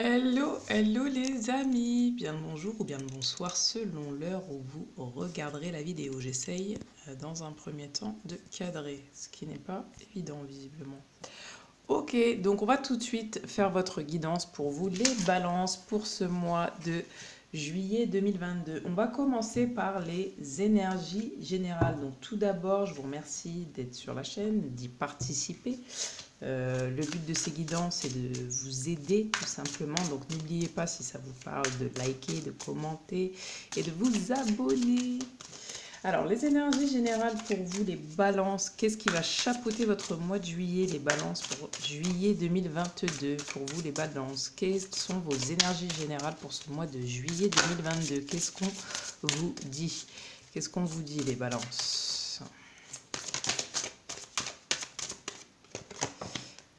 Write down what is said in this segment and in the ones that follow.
Hello, hello les amis, bien le bonjour ou bien le bonsoir selon l'heure où vous regarderez la vidéo. J'essaye dans un premier temps de cadrer, ce qui n'est pas évident visiblement. Ok, donc on va tout de suite faire votre guidance pour vous, les balances pour ce mois de juillet 2022. On va commencer par les énergies générales. Donc tout d'abord, je vous remercie d'être sur la chaîne, d'y participer. Le but de ces guidances c'est de vous aider tout simplement. Donc n'oubliez pas, si ça vous parle, de liker, de commenter et de vous abonner. Alors, les énergies générales pour vous, les balances. Qu'est-ce qui va chapeauter votre mois de juillet, les balances pour juillet 2022? Pour vous, les balances, quelles sont vos énergies générales pour ce mois de juillet 2022? Qu'est-ce qu'on vous dit? Qu'est-ce qu'on vous dit, les balances?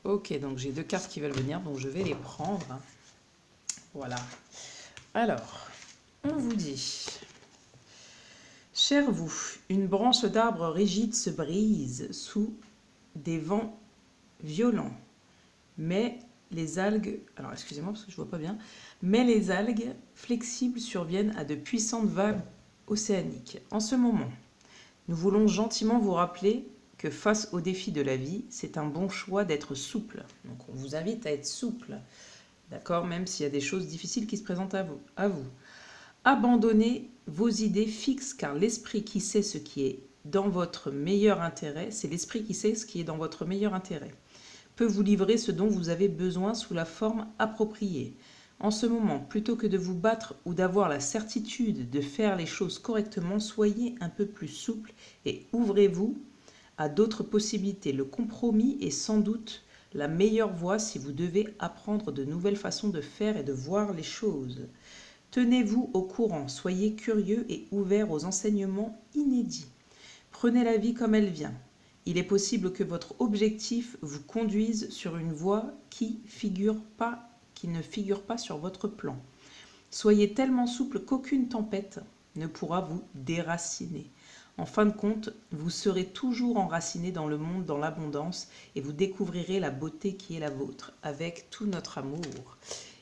Ok, donc j'ai deux cartes qui veulent venir, donc je vais les prendre. Voilà. Alors, on vous dit... Cher vous, une branche d'arbre rigide se brise sous des vents violents. Mais les algues, alors excusez-moi parce que je vois pas bien, mais les algues flexibles surviennent à de puissantes vagues océaniques. En ce moment, nous voulons gentiment vous rappeler que face aux défis de la vie, c'est un bon choix d'être souple. Donc on vous invite à être souple, d'accord, même s'il y a des choses difficiles qui se présentent à vous. Abandonnez vos idées fixes, car l'esprit qui sait ce qui est dans votre meilleur intérêt, c'est l'esprit qui sait ce qui est dans votre meilleur intérêt, peut vous livrer ce dont vous avez besoin sous la forme appropriée. En ce moment, plutôt que de vous battre ou d'avoir la certitude de faire les choses correctement, soyez un peu plus souple et ouvrez-vous à d'autres possibilités. Le compromis est sans doute la meilleure voie si vous devez apprendre de nouvelles façons de faire et de voir les choses. Tenez-vous au courant, soyez curieux et ouverts aux enseignements inédits. Prenez la vie comme elle vient. Il est possible que votre objectif vous conduise sur une voie qui ne figure pas sur votre plan. Soyez tellement souple qu'aucune tempête ne pourra vous déraciner. En fin de compte, vous serez toujours enraciné dans le monde, dans l'abondance, et vous découvrirez la beauté qui est la vôtre, avec tout notre amour.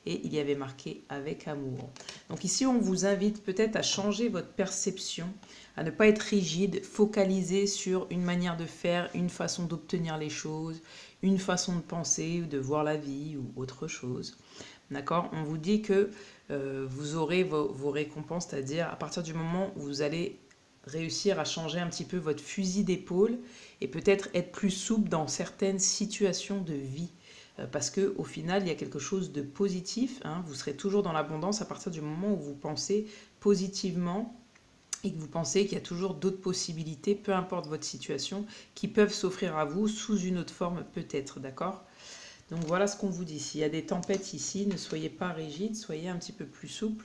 Et il y avait marqué avec amour. Donc ici, on vous invite peut-être à changer votre perception, à ne pas être rigide, focalisé sur une manière de faire, une façon d'obtenir les choses, une façon de penser ou de voir la vie ou autre chose. D'accord? On vous dit que vous aurez vos récompenses, c'est-à-dire à partir du moment où vous allez réussir à changer un petit peu votre fusil d'épaule et peut-être être plus souple dans certaines situations de vie. Parce qu'au final, il y a quelque chose de positif. Hein, vous serez toujours dans l'abondance à partir du moment où vous pensez positivement et que vous pensez qu'il y a toujours d'autres possibilités, peu importe votre situation, qui peuvent s'offrir à vous sous une autre forme peut-être, d'accord? Donc voilà ce qu'on vous dit. S'il y a des tempêtes ici, ne soyez pas rigide, soyez un petit peu plus souple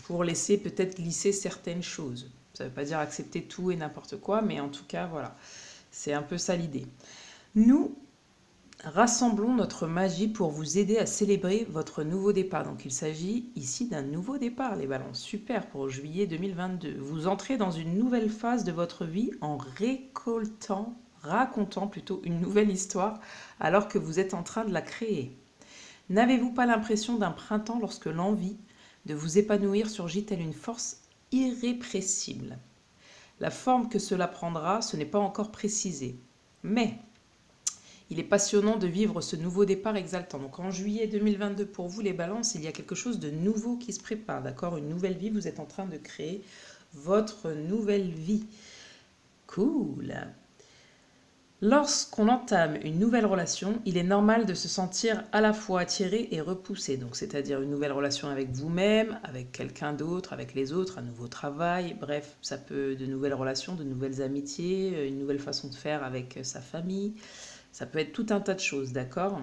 pour laisser peut-être glisser certaines choses. Ça ne veut pas dire accepter tout et n'importe quoi, mais en tout cas, voilà. C'est un peu ça l'idée. Nous rassemblons notre magie pour vous aider à célébrer votre nouveau départ. Donc il s'agit ici d'un nouveau départ, les balances. Super pour juillet 2022. Vous entrez dans une nouvelle phase de votre vie en racontant plutôt une nouvelle histoire alors que vous êtes en train de la créer. N'avez-vous pas l'impression d'un printemps lorsque l'envie de vous épanouir surgit telle une force irrépressible? La forme que cela prendra, ce n'est pas encore précisé. Mais il est passionnant de vivre ce nouveau départ exaltant. Donc en juillet 2022, pour vous les balances, il y a quelque chose de nouveau qui se prépare, d'accord? Une nouvelle vie, vous êtes en train de créer votre nouvelle vie. Cool. Lorsqu'on entame une nouvelle relation, il est normal de se sentir à la fois attiré et repoussé. Donc, c'est-à-dire une nouvelle relation avec vous-même, avec quelqu'un d'autre, avec les autres, un nouveau travail. Bref, ça peut de nouvelles relations, de nouvelles amitiés, une nouvelle façon de faire avec sa famille. Ça peut être tout un tas de choses, d'accord?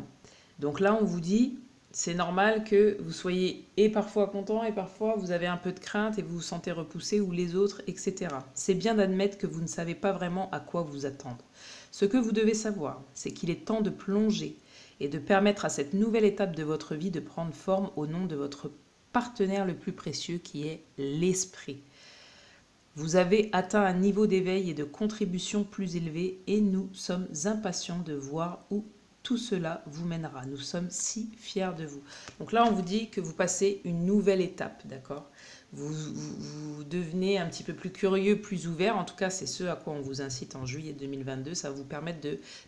Donc là, on vous dit, c'est normal que vous soyez et parfois content et parfois vous avez un peu de crainte et vous vous sentez repoussé ou les autres, etc. C'est bien d'admettre que vous ne savez pas vraiment à quoi vous attendre. Ce que vous devez savoir, c'est qu'il est temps de plonger et de permettre à cette nouvelle étape de votre vie de prendre forme au nom de votre partenaire le plus précieux qui est l'esprit. Vous avez atteint un niveau d'éveil et de contribution plus élevé et nous sommes impatients de voir où tout cela vous mènera. Nous sommes si fiers de vous. Donc là, on vous dit que vous passez une nouvelle étape, d'accord? Vous devenez un petit peu plus curieux, plus ouvert. En tout cas, c'est ce à quoi on vous incite en juillet 2022. Ça va vous permettre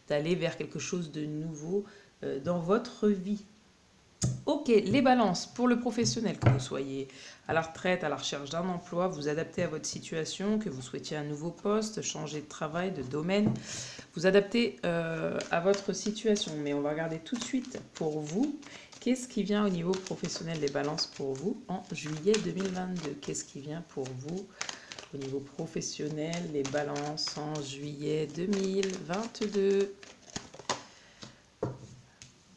d'aller vers quelque chose de nouveau dans votre vie. Ok, les balances pour le professionnel, que vous soyez à la retraite, à la recherche d'un emploi, vous adaptez à votre situation, que vous souhaitiez un nouveau poste, changer de travail, de domaine, vous adaptez à votre situation. Mais on va regarder tout de suite pour vous, qu'est-ce qui vient au niveau professionnel des balances pour vous en juillet 2022. Qu'est-ce qui vient pour vous au niveau professionnel, les balances en juillet 2022.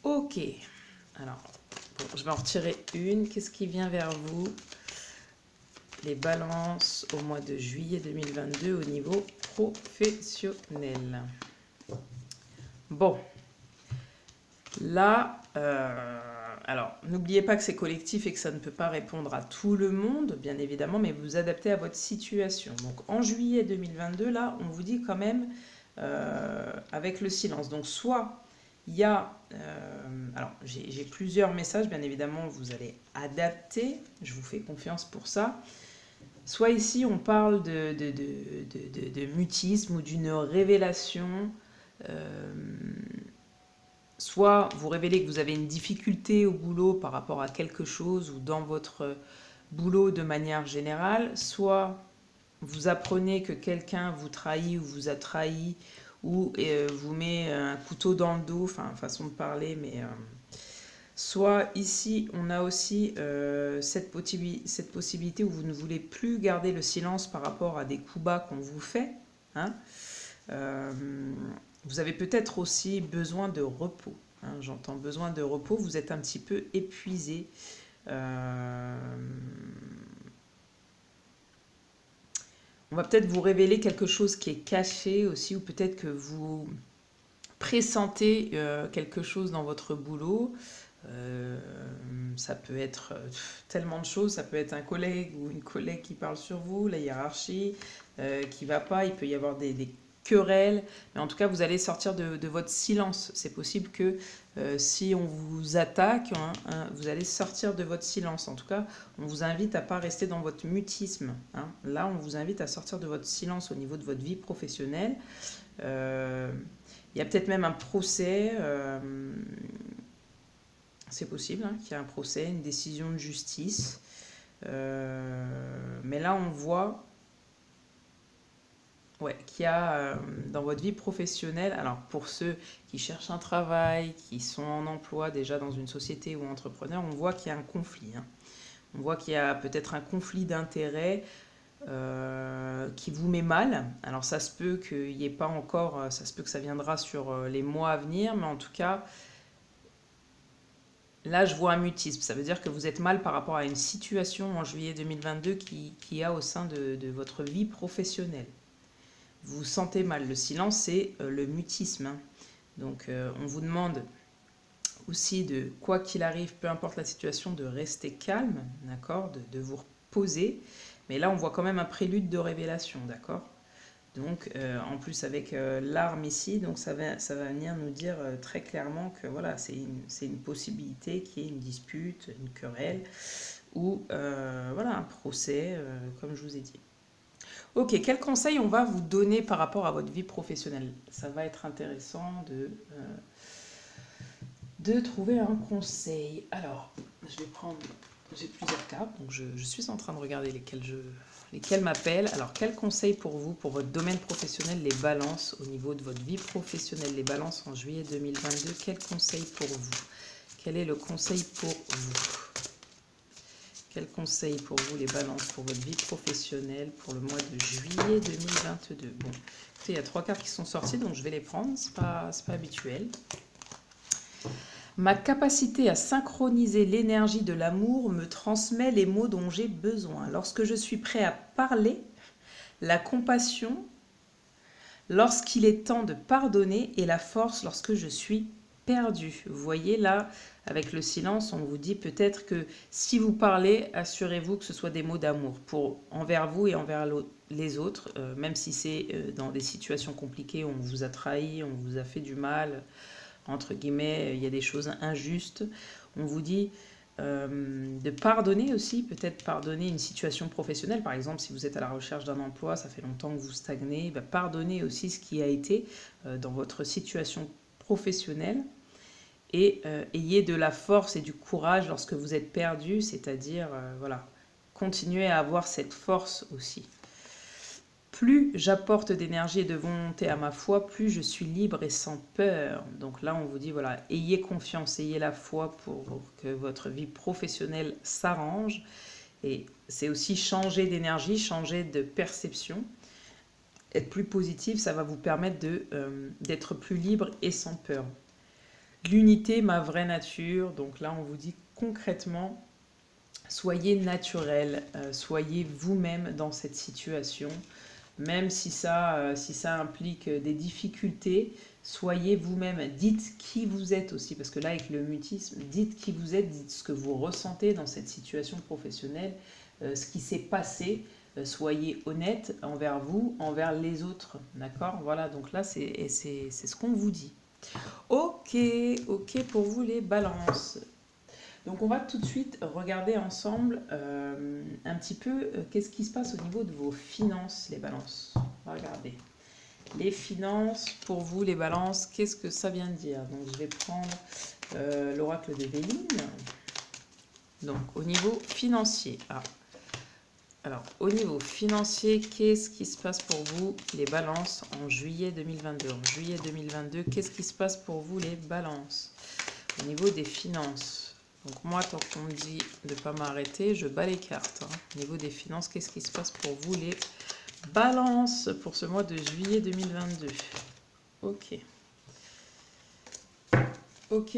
Ok, alors... Bon, je vais en retirer une. Qu'est-ce qui vient vers vous? Les balances au mois de juillet 2022 au niveau professionnel. Bon, là, alors n'oubliez pas que c'est collectif et que ça ne peut pas répondre à tout le monde, bien évidemment, mais vous adaptez à votre situation. Donc en juillet 2022, là, on vous dit quand même avec le silence. Donc soit... il y a, alors j'ai plusieurs messages, bien évidemment, vous allez adapter, je vous fais confiance pour ça. Soit ici, on parle de mutisme ou d'une révélation, soit vous révélez que vous avez une difficulté au boulot par rapport à quelque chose ou dans votre boulot de manière générale, soit vous apprenez que quelqu'un vous trahit ou vous a trahi, ou vous met un couteau dans le dos, enfin façon de parler, mais soit ici on a aussi cette possibilité où vous ne voulez plus garder le silence par rapport à des coups bas qu'on vous fait, hein. Vous avez peut-être aussi besoin de repos, hein, j'entends besoin de repos, vous êtes un petit peu épuisé. On va peut-être vous révéler quelque chose qui est caché aussi, ou peut-être que vous pressentez quelque chose dans votre boulot. Ça peut être tellement de choses, ça peut être un collègue ou une collègue qui parle sur vous, la hiérarchie qui ne va pas, il peut y avoir des querelles, mais en tout cas vous allez sortir de votre silence. C'est possible que si on vous attaque, vous allez sortir de votre silence. En tout cas, on vous invite à ne pas rester dans votre mutisme, hein. Là, on vous invite à sortir de votre silence au niveau de votre vie professionnelle. Il y a peut-être même un procès, c'est possible, hein, qu'il y ait un procès, une décision de justice. Mais là, on voit qu'il y a dans votre vie professionnelle, alors pour ceux qui cherchent un travail, qui sont en emploi déjà dans une société ou entrepreneur, on voit qu'il y a un conflit, hein. On voit qu'il y a peut-être un conflit d'intérêts qui vous met mal. Alors ça se peut qu'il n'y ait pas encore, ça se peut que ça viendra sur les mois à venir, mais en tout cas, là je vois un mutisme. Ça veut dire que vous êtes mal par rapport à une situation en juillet 2022 qui a au sein de votre vie professionnelle. Vous vous sentez mal. Le silence, c'est le mutisme, hein. Donc on vous demande aussi de, quoi qu'il arrive, peu importe la situation, de rester calme, d'accord, de vous reposer. Mais là, on voit quand même un prélude de révélation, d'accord? Donc, en plus avec l'arme ici, donc ça va venir nous dire très clairement que voilà, c'est une possibilité qu'il y ait une dispute, une querelle, ou voilà, un procès, comme je vous ai dit. Ok, quel conseil on va vous donner par rapport à votre vie professionnelle? Ça va être intéressant de trouver un conseil. Alors, je vais prendre... J'ai plusieurs cartes, donc je suis en train de regarder lesquelles m'appellent. Alors, quel conseil pour vous, pour votre domaine professionnel, les balances au niveau de votre vie professionnelle, les balances en juillet 2022, quel conseil pour vous? Quel est le conseil pour vous? Quel conseil pour vous, les balances, pour votre vie professionnelle, pour le mois de juillet 2022? Bon, écoutez, il y a 3 cartes qui sont sorties, donc je vais les prendre, c'est pas habituel. Ma capacité à synchroniser l'énergie de l'amour me transmet les mots dont j'ai besoin. Lorsque je suis prêt à parler, la compassion, lorsqu'il est temps de pardonner, et la force lorsque je suis perdu. Vous voyez là, avec le silence, on vous dit peut-être que si vous parlez, assurez-vous que ce soit des mots d'amour envers vous et envers les autres, même si c'est dans des situations compliquées, on vous a trahi, on vous a fait du mal, entre guillemets, il y a des choses injustes. On vous dit de pardonner aussi, peut-être pardonner une situation professionnelle. Par exemple, si vous êtes à la recherche d'un emploi, ça fait longtemps que vous stagnez, pardonnez aussi ce qui a été dans votre situation professionnelle. Et ayez de la force et du courage lorsque vous êtes perdu, c'est-à-dire, voilà, continuez à avoir cette force aussi. Plus j'apporte d'énergie et de volonté à ma foi, plus je suis libre et sans peur. Donc là, on vous dit, voilà, ayez confiance, ayez la foi pour que votre vie professionnelle s'arrange. Et c'est aussi changer d'énergie, changer de perception. Être plus positif, ça va vous permettre d'être plus libre et sans peur. L'unité, ma vraie nature. Donc là, on vous dit concrètement, soyez naturel, soyez vous-même dans cette situation. Même si ça implique des difficultés, soyez vous-même. Dites qui vous êtes aussi, parce que là, avec le mutisme, dites qui vous êtes, dites ce que vous ressentez dans cette situation professionnelle, ce qui s'est passé. Soyez honnête envers vous, envers les autres. D'accord? Voilà, donc là, c'est ce qu'on vous dit. Ok, ok pour vous les balances. Donc on va tout de suite regarder ensemble un petit peu qu'est-ce qui se passe au niveau de vos finances, les balances. On va regarder. Les finances, pour vous, les balances, qu'est-ce que ça vient de dire? Donc je vais prendre l'oracle de Béline. Donc au niveau financier. Alors au niveau financier, qu'est-ce qui se passe pour vous, les balances, en juillet 2022? En juillet 2022, qu'est-ce qui se passe pour vous, les balances? Au niveau des finances. Donc moi, tant qu'on me dit de ne pas m'arrêter, je bats les cartes. Au niveau des finances, qu'est-ce qui se passe pour vous, les balances, pour ce mois de juillet 2022? Ok. Ok.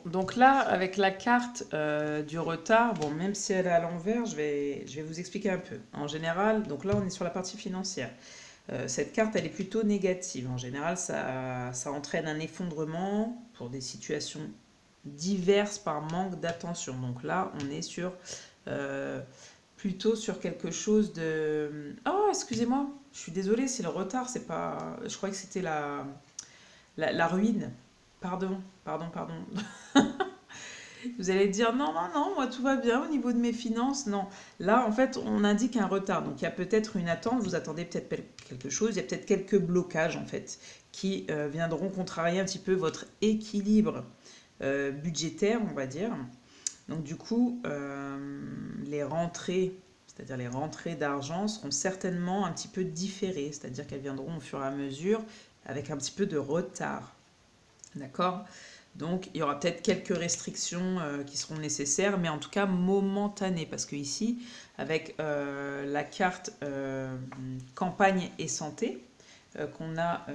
Donc là, avec la carte du retard, bon, même si elle est à l'envers, je vais vous expliquer un peu. En général, donc là, on est sur la partie financière. Cette carte, elle est plutôt négative. En général, ça entraîne un effondrement pour des situations diverses par manque d'attention. Donc là, on est plutôt sur quelque chose de... Oh, excusez-moi, je suis désolée, c'est le retard, c'est pas... Je croyais que c'était la ruine. Pardon. Vous allez dire non, moi tout va bien au niveau de mes finances. Non, là en fait on indique un retard. Donc il y a peut-être une attente, vous attendez peut-être quelque chose, il y a peut-être quelques blocages en fait qui viendront contrarier un petit peu votre équilibre budgétaire, on va dire. Donc du coup, les rentrées, c'est-à-dire les rentrées d'argent seront certainement un petit peu différées, c'est-à-dire qu'elles viendront au fur et à mesure avec un petit peu de retard. D'accord? Donc, il y aura peut-être quelques restrictions qui seront nécessaires, mais en tout cas momentanées. Parce que ici, avec la carte campagne et santé qu'on a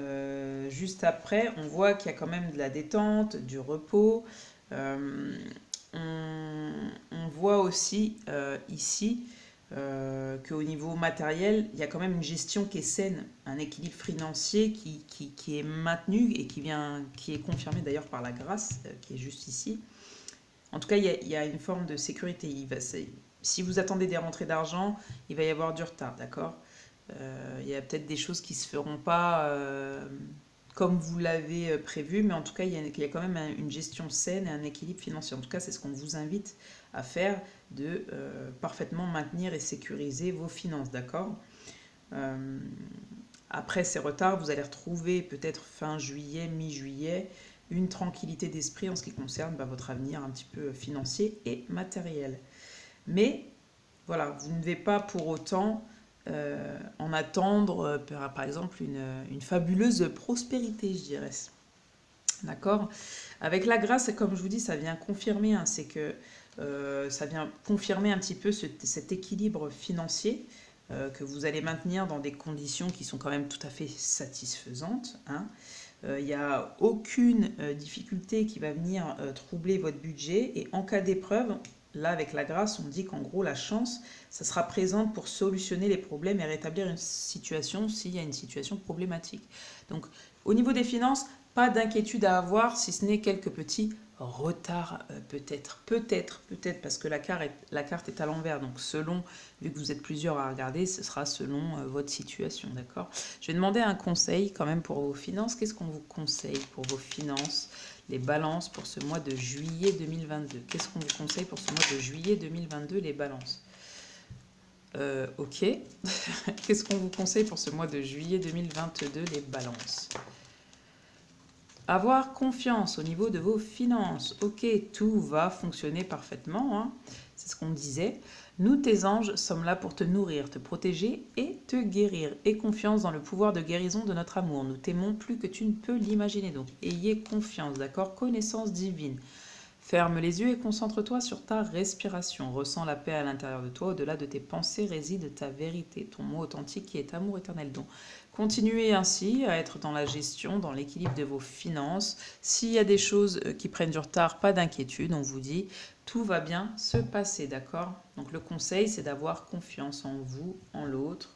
juste après, on voit qu'il y a quand même de la détente, du repos. On voit aussi ici qu'au niveau matériel, il y a quand même une gestion qui est saine, un équilibre financier qui est maintenu et qui est confirmé d'ailleurs par la grâce qui est juste ici. En tout cas, il y a une forme de sécurité. Si vous attendez des rentrées d'argent, il va y avoir du retard, d'accord? Il y a peut-être des choses qui ne se feront pas comme vous l'avez prévu, mais en tout cas, il y a quand même une gestion saine et un équilibre financier. En tout cas, c'est ce qu'on vous invite à faire, de parfaitement maintenir et sécuriser vos finances, d'accord? Après ces retards, vous allez retrouver peut-être fin juillet, mi-juillet, une tranquillité d'esprit en ce qui concerne votre avenir un petit peu financier et matériel. Mais voilà, vous ne devez pas pour autant en attendre, par exemple, une fabuleuse prospérité, je dirais. D'accord? Avec la grâce, comme je vous dis, ça vient confirmer, c'est que ça vient confirmer un petit peu cet équilibre financier que vous allez maintenir dans des conditions qui sont quand même tout à fait satisfaisantes. Il n'y a aucune difficulté qui va venir troubler votre budget, et en cas d'épreuve, là avec la grâce, on dit qu'en gros la chance, ça sera présente pour solutionner les problèmes et rétablir une situation s'il y a une situation problématique. Donc au niveau des finances, pas d'inquiétude à avoir, si ce n'est quelques petits retard, peut-être, parce que la carte est à l'envers, donc selon, vu que vous êtes plusieurs à regarder, ce sera selon votre situation, d'accord? Je vais demander un conseil quand même pour vos finances. Qu'est-ce qu'on vous conseille pour vos finances, les balances pour ce mois de juillet 2022? Qu'est-ce qu'on vous conseille pour ce mois de juillet 2022, les balances? Ok. Qu'est-ce qu'on vous conseille pour ce mois de juillet 2022, les balances? Avoir confiance au niveau de vos finances. Ok, tout va fonctionner parfaitement, hein. C'est ce qu'on disait. Nous, tes anges, sommes là pour te nourrir, te protéger et te guérir. Aie confiance dans le pouvoir de guérison de notre amour. Nous t'aimons plus que tu ne peux l'imaginer. Donc, ayez confiance, d'accord? Connaissance divine. Ferme les yeux et concentre-toi sur ta respiration. Ressens la paix à l'intérieur de toi. Au-delà de tes pensées réside ta vérité, ton mot authentique qui est amour éternel. Donc, continuez ainsi à être dans la gestion, dans l'équilibre de vos finances. S'il y a des choses qui prennent du retard, pas d'inquiétude, on vous dit, tout va bien se passer, d'accord? Donc le conseil, c'est d'avoir confiance en vous, en l'autre,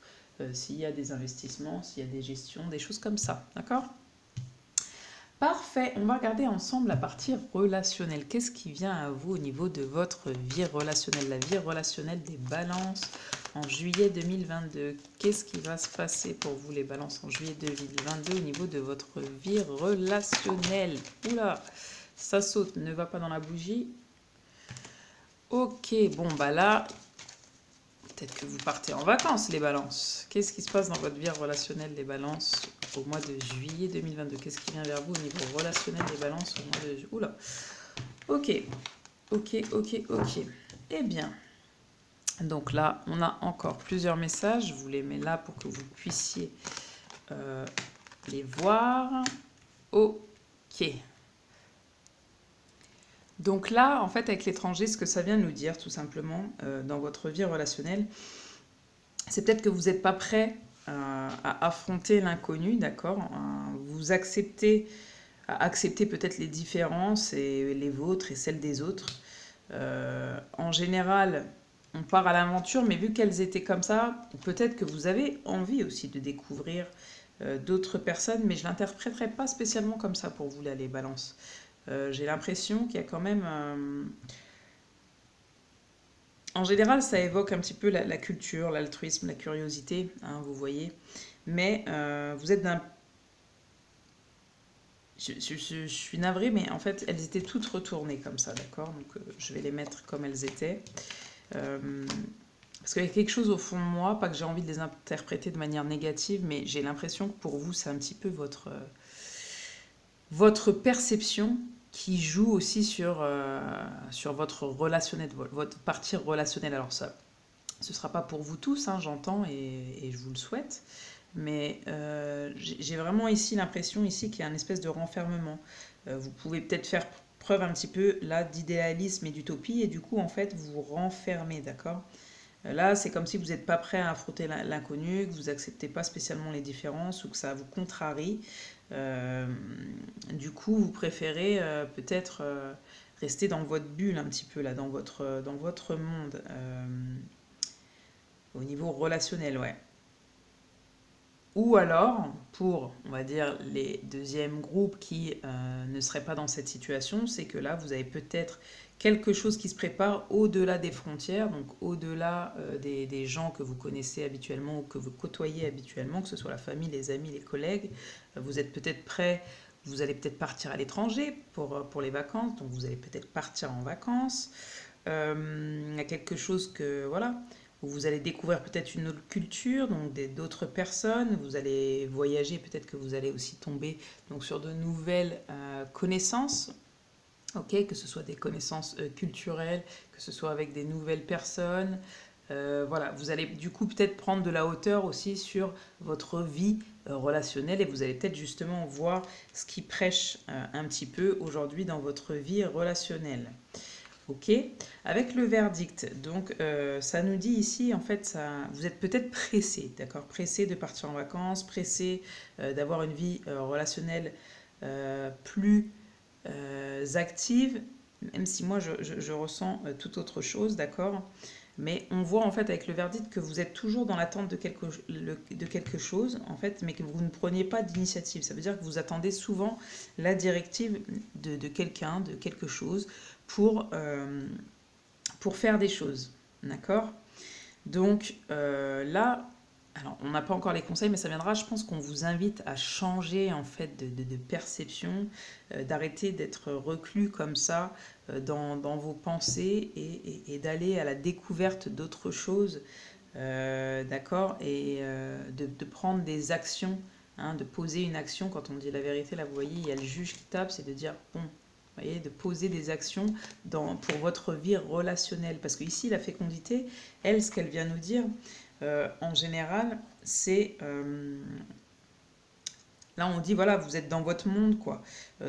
s'il y a des investissements, s'il y a des gestions, des choses comme ça, d'accord? Parfait, on va regarder ensemble la partie relationnelle. Qu'est-ce qui vient à vous au niveau de votre vie relationnelle, la vie relationnelle des balances en juillet 2022? Qu'est-ce qui va se passer pour vous les balances en juillet 2022 au niveau de votre vie relationnelle? Oula, ça saute, ne va pas dans la bougie. Ok, bon bah là, peut-être que vous partez en vacances les balances. Qu'est-ce qui se passe dans votre vie relationnelle les balances au mois de juillet 2022? Qu'est-ce qui vient vers vous au niveau relationnel des balances au mois de juillet? Oula. Ok, ok. Eh bien, donc là, on a encore plusieurs messages. Je vous les mets là pour que vous puissiez les voir. Ok. Donc là, en fait, avec l'étranger, ce que ça vient nous dire, tout simplement, dans votre vie relationnelle, c'est peut-être que vous n'êtes pas prêt à affronter l'inconnu, d'accord? Vous acceptez peut-être les différences, et les vôtres et celles des autres. En général, on part à l'aventure, mais vu qu'elles étaient comme ça, peut-être que vous avez envie aussi de découvrir d'autres personnes, mais je ne l'interpréterai pas spécialement comme ça pour vous, là, les balances. J'ai l'impression qu'il y a quand même... En général, ça évoque un petit peu la culture, l'altruisme, la curiosité, hein, vous voyez. Mais vous êtes d'un... Je suis navrée, mais en fait, elles étaient toutes retournées comme ça, d'accord? Donc, je vais les mettre comme elles étaient. Parce qu'il y a quelque chose au fond de moi, pas que j'ai envie de les interpréter de manière négative, mais j'ai l'impression que pour vous, c'est un petit peu votre perception qui joue aussi sur votre relationnel, votre partie relationnelle. Alors ça, ce ne sera pas pour vous tous, hein, j'entends, et je vous le souhaite. Mais j'ai vraiment ici l'impression ici qu'il y a une espèce de renfermement. Vous pouvez peut-être faire preuve un petit peu là d'idéalisme et d'utopie, et du coup, en fait, vous vous renfermez, d'accord? Là, c'est comme si vous n'êtes pas prêt à affronter l'inconnu, que vous n'acceptez pas spécialement les différences ou que ça vous contrarie. Du coup, vous préférez peut-être rester dans votre bulle un petit peu, là, dans votre monde, au niveau relationnel, ouais. Ou alors, pour, on va dire, les deuxièmes groupes qui ne seraient pas dans cette situation, c'est que là, vous avez peut-être quelque chose qui se prépare au-delà des frontières, donc au-delà des gens que vous connaissez habituellement ou que vous côtoyez habituellement, que ce soit la famille, les amis, les collègues. Vous êtes peut-être prêt, vous allez peut-être partir à l'étranger pour les vacances, donc vous allez peut-être partir en vacances. Il y a quelque chose que, voilà, où vous allez découvrir peut-être une autre culture, donc d'autres personnes, vous allez voyager, peut-être que vous allez aussi tomber donc, sur de nouvelles connaissances, ok, que ce soit des connaissances culturelles, que ce soit avec des nouvelles personnes. Voilà, vous allez du coup peut-être prendre de la hauteur aussi sur votre vie relationnelle et vous allez peut-être justement voir ce qui prêche un petit peu aujourd'hui dans votre vie relationnelle. Ok, avec le verdict, donc ça nous dit ici, en fait, vous êtes peut-être pressé, d'accord, pressé de partir en vacances, pressé d'avoir une vie relationnelle plus active, même si moi je ressens tout autre chose, d'accord. Mais on voit en fait avec le verdict que vous êtes toujours dans l'attente de quelque chose, en fait, mais que vous ne preniez pas d'initiative. Ça veut dire que vous attendez souvent la directive de quelqu'un, de quelque chose, pour faire des choses. D'accord? Donc là, alors on n'a pas encore les conseils, mais ça viendra. Je pense qu'on vous invite à changer en fait de perception, d'arrêter d'être reclus comme ça dans vos pensées et d'aller à la découverte d'autres choses, d'accord? Et de prendre des actions, hein, de poser une action. Quand on dit la vérité, là vous voyez, il y a le juge qui tape, c'est de dire bon. Vous voyez, de poser des actions pour votre vie relationnelle. Parce que ici, la fécondité, elle, ce qu'elle vient nous dire, en général, c'est... là, on dit, voilà, vous êtes dans votre monde, quoi.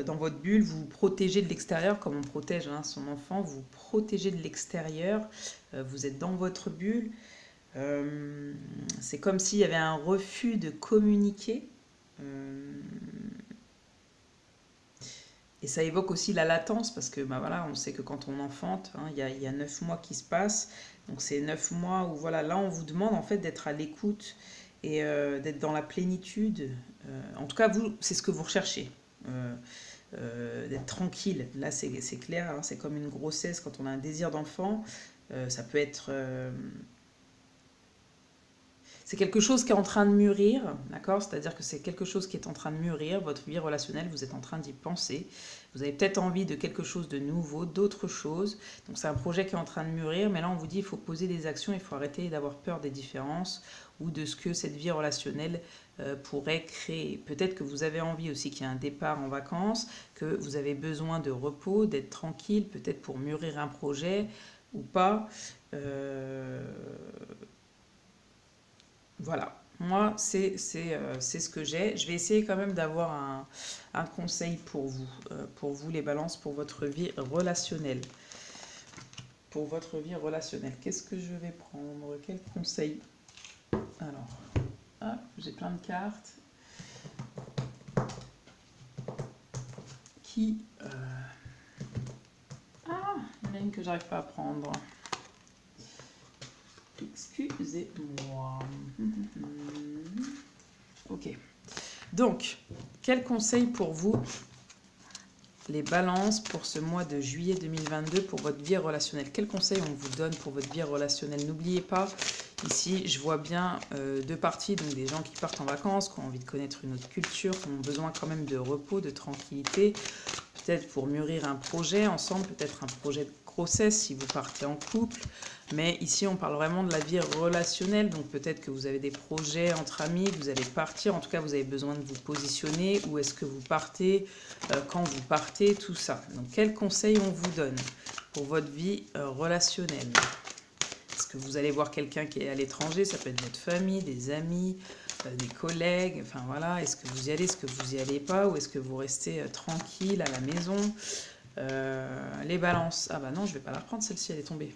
Dans votre bulle, vous vous protégez de l'extérieur, comme on protège hein, son enfant, vous vous protégez de l'extérieur, vous êtes dans votre bulle. C'est comme s'il y avait un refus de communiquer. Et ça évoque aussi la latence, parce que bah voilà, on sait que quand on enfante, hein, il y a 9 mois qui se passent. Donc c'est 9 mois où voilà, là on vous demande en fait d'être à l'écoute et d'être dans la plénitude. En tout cas, vous, c'est ce que vous recherchez. D'être tranquille. Là c'est clair, hein, c'est comme une grossesse quand on a un désir d'enfant. Ça peut être... c'est quelque chose qui est en train de mûrir, d'accord? C'est-à-dire que c'est quelque chose qui est en train de mûrir, votre vie relationnelle, vous êtes en train d'y penser. Vous avez peut-être envie de quelque chose de nouveau, d'autre chose. Donc c'est un projet qui est en train de mûrir, mais là on vous dit il faut poser des actions, il faut arrêter d'avoir peur des différences ou de ce que cette vie relationnelle pourrait créer. Peut-être que vous avez envie aussi qu'il y ait un départ en vacances, que vous avez besoin de repos, d'être tranquille, peut-être pour mûrir un projet ou pas. Voilà, moi c'est ce que j'ai. Je vais essayer quand même d'avoir un conseil pour vous les balances, pour votre vie relationnelle. Pour votre vie relationnelle, qu'est-ce que je vais prendre? Quel conseil? Alors, hop, j'ai plein de cartes qui... Ah, il y en a une que j'arrive pas à prendre. Excusez-moi. Ok. Donc, quel conseil pour vous, les balances, pour ce mois de juillet 2022, pour votre vie relationnelle? Quel conseil on vous donne pour votre vie relationnelle? N'oubliez pas, ici, je vois bien deux parties, donc des gens qui partent en vacances, qui ont envie de connaître une autre culture, qui ont besoin quand même de repos, de tranquillité, peut-être pour mûrir un projet ensemble, peut-être un projet de grossesse si vous partez en couple. Mais ici, on parle vraiment de la vie relationnelle. Donc peut-être que vous avez des projets entre amis, vous allez partir. En tout cas, vous avez besoin de vous positionner. Où est-ce que vous partez, quand vous partez, tout ça. Donc quel conseil on vous donne pour votre vie relationnelle? Est-ce que vous allez voir quelqu'un qui est à l'étranger? Ça peut être votre famille, des amis, des collègues. Enfin voilà, est-ce que vous y allez? Est-ce que vous y allez pas? Ou est-ce que vous restez tranquille à la maison? Les balances. Ah bah non, je vais pas la reprendre, celle-ci, elle est tombée.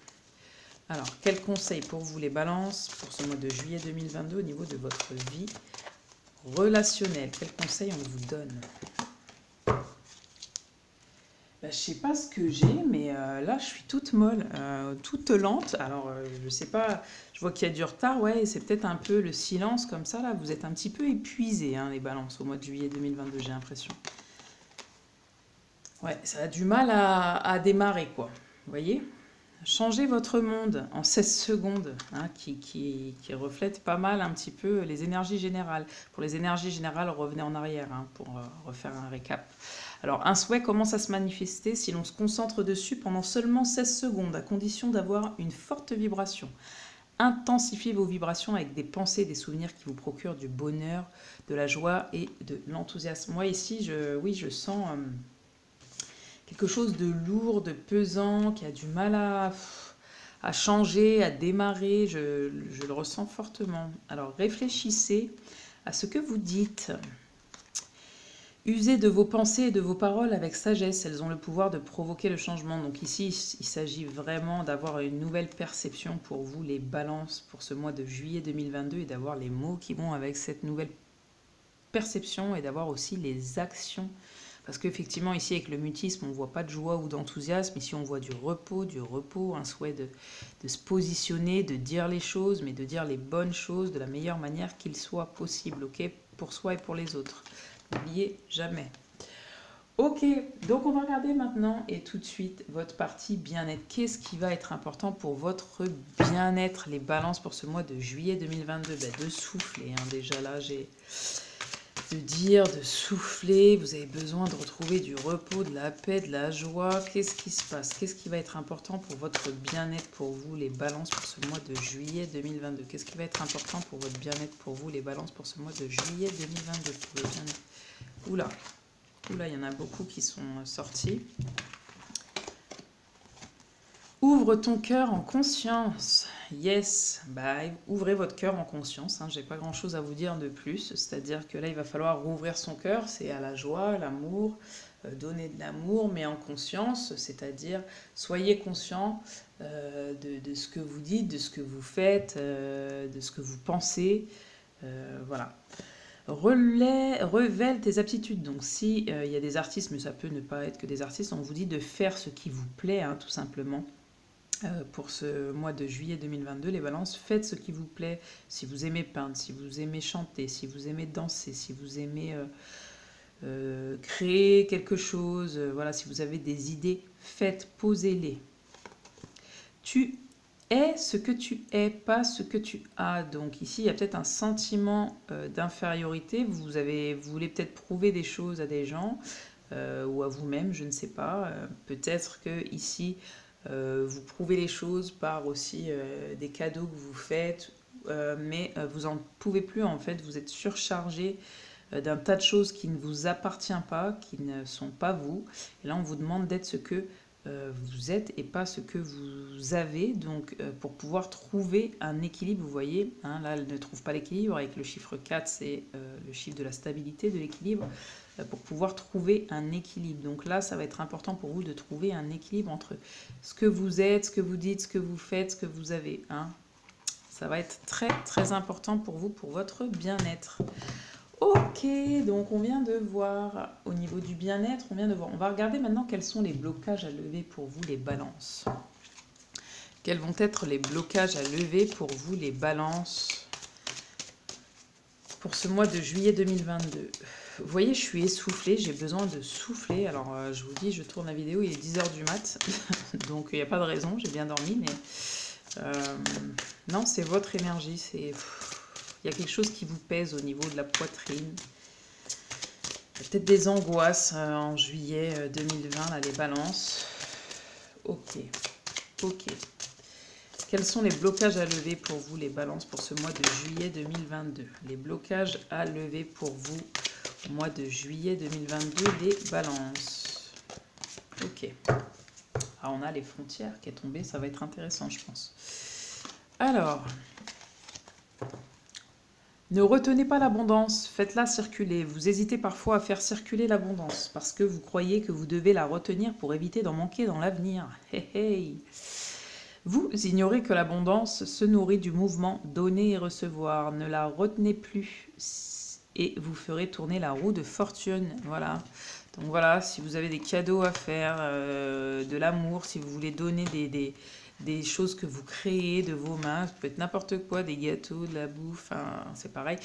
Alors, quel conseil pour vous les balances pour ce mois de juillet 2022 au niveau de votre vie relationnelle? Quel conseil on vous donne? Je ne sais pas ce que j'ai, mais là, je suis toute molle, toute lente. Alors, je sais pas, je vois qu'il y a du retard, ouais, et c'est peut-être un peu le silence comme ça, là. Vous êtes un petit peu épuisés, hein, les balances, au mois de juillet 2022, j'ai l'impression. Ouais, ça a du mal à démarrer, quoi. Vous voyez? Changez votre monde en 16 secondes, hein, qui reflète pas mal un petit peu les énergies générales. Pour les énergies générales, revenez en arrière hein, pour refaire un récap. Alors, un souhait commence à se manifester si l'on se concentre dessus pendant seulement 16 secondes, à condition d'avoir une forte vibration. Intensifiez vos vibrations avec des pensées, des souvenirs qui vous procurent du bonheur, de la joie et de l'enthousiasme. Moi ici, oui, je sens... quelque chose de lourd, de pesant, qui a du mal à changer, à démarrer, je le ressens fortement. Alors réfléchissez à ce que vous dites. Usez de vos pensées et de vos paroles avec sagesse, elles ont le pouvoir de provoquer le changement. Donc ici, il s'agit vraiment d'avoir une nouvelle perception pour vous, les balances, pour ce mois de juillet 2022, et d'avoir les mots qui vont avec cette nouvelle perception, et d'avoir aussi les actions Parce qu'effectivement, ici, avec le mutisme, on ne voit pas de joie ou d'enthousiasme. Ici, on voit du repos, un souhait de se positionner, de dire les choses, mais de dire les bonnes choses de la meilleure manière qu'il soit possible, ok, pour soi et pour les autres. N'oubliez jamais. Ok, donc on va regarder maintenant et tout de suite votre partie bien-être. Qu'est-ce qui va être important pour votre bien-être? Les balances pour ce mois de juillet 2022, de souffler. Hein. Déjà là, j'ai de dire, de souffler. Vous avez besoin de retrouver du repos, de la paix, de la joie. Qu'est-ce qui se passe? Qu'est-ce qui va être important pour votre bien-être, pour vous, les balances pour ce mois de juillet 2022? Qu'est-ce qui va être important pour votre bien-être, pour vous, les balances pour ce mois de juillet 2022 pour le bien-être? Oula. Oula, il y en a beaucoup qui sont sortis. Ouvre ton cœur en conscience. Yes, ouvrez votre cœur en conscience. Hein. Je n'ai pas grand-chose à vous dire de plus. C'est-à-dire que là, il va falloir rouvrir son cœur. C'est à la joie, l'amour, donner de l'amour, mais en conscience. C'est-à-dire, soyez conscient de ce que vous dites, de ce que vous faites, de ce que vous pensez. Voilà. Révèle tes aptitudes. Donc si il y a des artistes, mais ça peut ne pas être que des artistes, on vous dit de faire ce qui vous plaît, hein, tout simplement. Pour ce mois de juillet 2022, les balances, faites ce qui vous plaît. Si vous aimez peindre, si vous aimez chanter, si vous aimez danser, si vous aimez créer quelque chose, voilà, si vous avez des idées, faites, posez-les. Tu es ce que tu es, pas ce que tu as. Donc ici, il y a peut-être un sentiment d'infériorité. Vous voulez peut-être prouver des choses à des gens ou à vous-même, je ne sais pas. Peut-être que ici, vous prouvez les choses par aussi des cadeaux que vous faites, mais vous n'en pouvez plus en fait. Vous êtes surchargé d'un tas de choses qui ne vous appartiennent pas, qui ne sont pas vous. Et là, on vous demande d'être ce que vous êtes et pas ce que vous avez. Donc, pour pouvoir trouver un équilibre, vous voyez, hein, là, elle ne trouve pas l'équilibre. Avec le chiffre 4, c'est le chiffre de la stabilité, de l'équilibre, pour pouvoir trouver un équilibre. Donc là, ça va être important pour vous de trouver un équilibre entre ce que vous êtes, ce que vous dites, ce que vous faites, ce que vous avez. Hein. Ça va être très, très important pour vous, pour votre bien-être. Ok, donc on vient de voir au niveau du bien-être, on va regarder maintenant quels sont les blocages à lever pour vous, les balances. Quels vont être les blocages à lever pour vous, les balances, pour ce mois de juillet 2022. Vous voyez, je suis essoufflée, j'ai besoin de souffler. Alors, je vous dis, je tourne la vidéo, il est 10 h du mat, donc il n'y a pas de raison, j'ai bien dormi, mais non, c'est votre énergie, c'est... Il y a quelque chose qui vous pèse au niveau de la poitrine. Il y a peut-être des angoisses en juillet 2020, là, les balances. Ok. Quels sont les blocages à lever pour vous, les balances, pour ce mois de juillet 2022? Les blocages à lever pour vous au mois de juillet 2022, les balances. Ok. Ah, on a les frontières qui est tombée, ça va être intéressant, je pense. Alors... Ne retenez pas l'abondance, faites-la circuler. Vous hésitez parfois à faire circuler l'abondance parce que vous croyez que vous devez la retenir pour éviter d'en manquer dans l'avenir. Hey, hey. Vous ignorez que l'abondance se nourrit du mouvement donner et recevoir. Ne la retenez plus et vous ferez tourner la roue de fortune. Voilà. Donc voilà, si vous avez des cadeaux à faire, de l'amour, si vous voulez donner des choses que vous créez de vos mains, ça peut être n'importe quoi, des gâteaux, de la bouffe, hein, c'est pareil.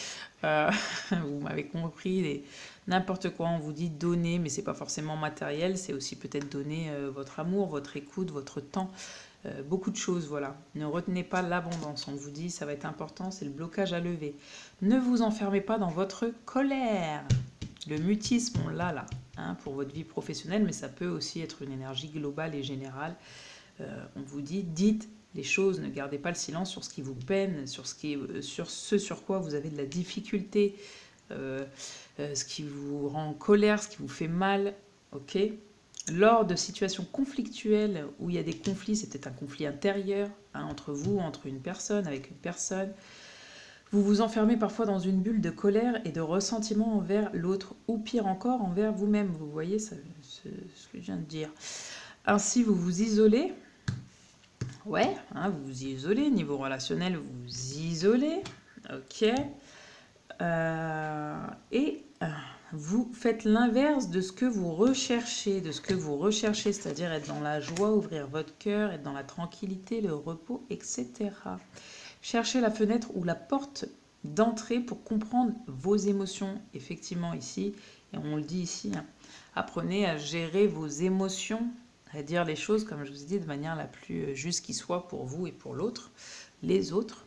Vous m'avez compris, n'importe quoi, on vous dit donner, mais c'est pas forcément matériel, c'est aussi peut-être donner votre amour, votre écoute, votre temps, beaucoup de choses, voilà. Ne retenez pas l'abondance, on vous dit, ça va être important, c'est le blocage à lever. Ne vous enfermez pas dans votre colère. Le mutisme, on l'a là, hein, pour votre vie professionnelle, mais ça peut aussi être une énergie globale et générale. On vous dit, dites les choses, ne gardez pas le silence sur ce qui vous peine, sur ce sur quoi vous avez de la difficulté, ce qui vous rend en colère, ce qui vous fait mal, ok? Lors de situations conflictuelles où il y a des conflits, c'est peut-être un conflit intérieur, hein, entre vous, entre une personne, avec une personne. Vous vous enfermez parfois dans une bulle de colère et de ressentiment envers l'autre, ou pire encore, envers vous-même. Vous voyez, c'est ce que je viens de dire. Ainsi, vous vous isolez. Ouais, hein, vous vous isolez. Niveau relationnel, vous vous isolez. Ok. Et vous faites l'inverse de ce que vous recherchez, c'est-à-dire être dans la joie, ouvrir votre cœur, être dans la tranquillité, le repos, etc. Cherchez la fenêtre ou la porte d'entrée pour comprendre vos émotions. Effectivement, ici, et on le dit ici, hein, apprenez à gérer vos émotions, à dire les choses, comme je vous ai dit, de manière la plus juste qui soit pour vous et pour l'autre, les autres.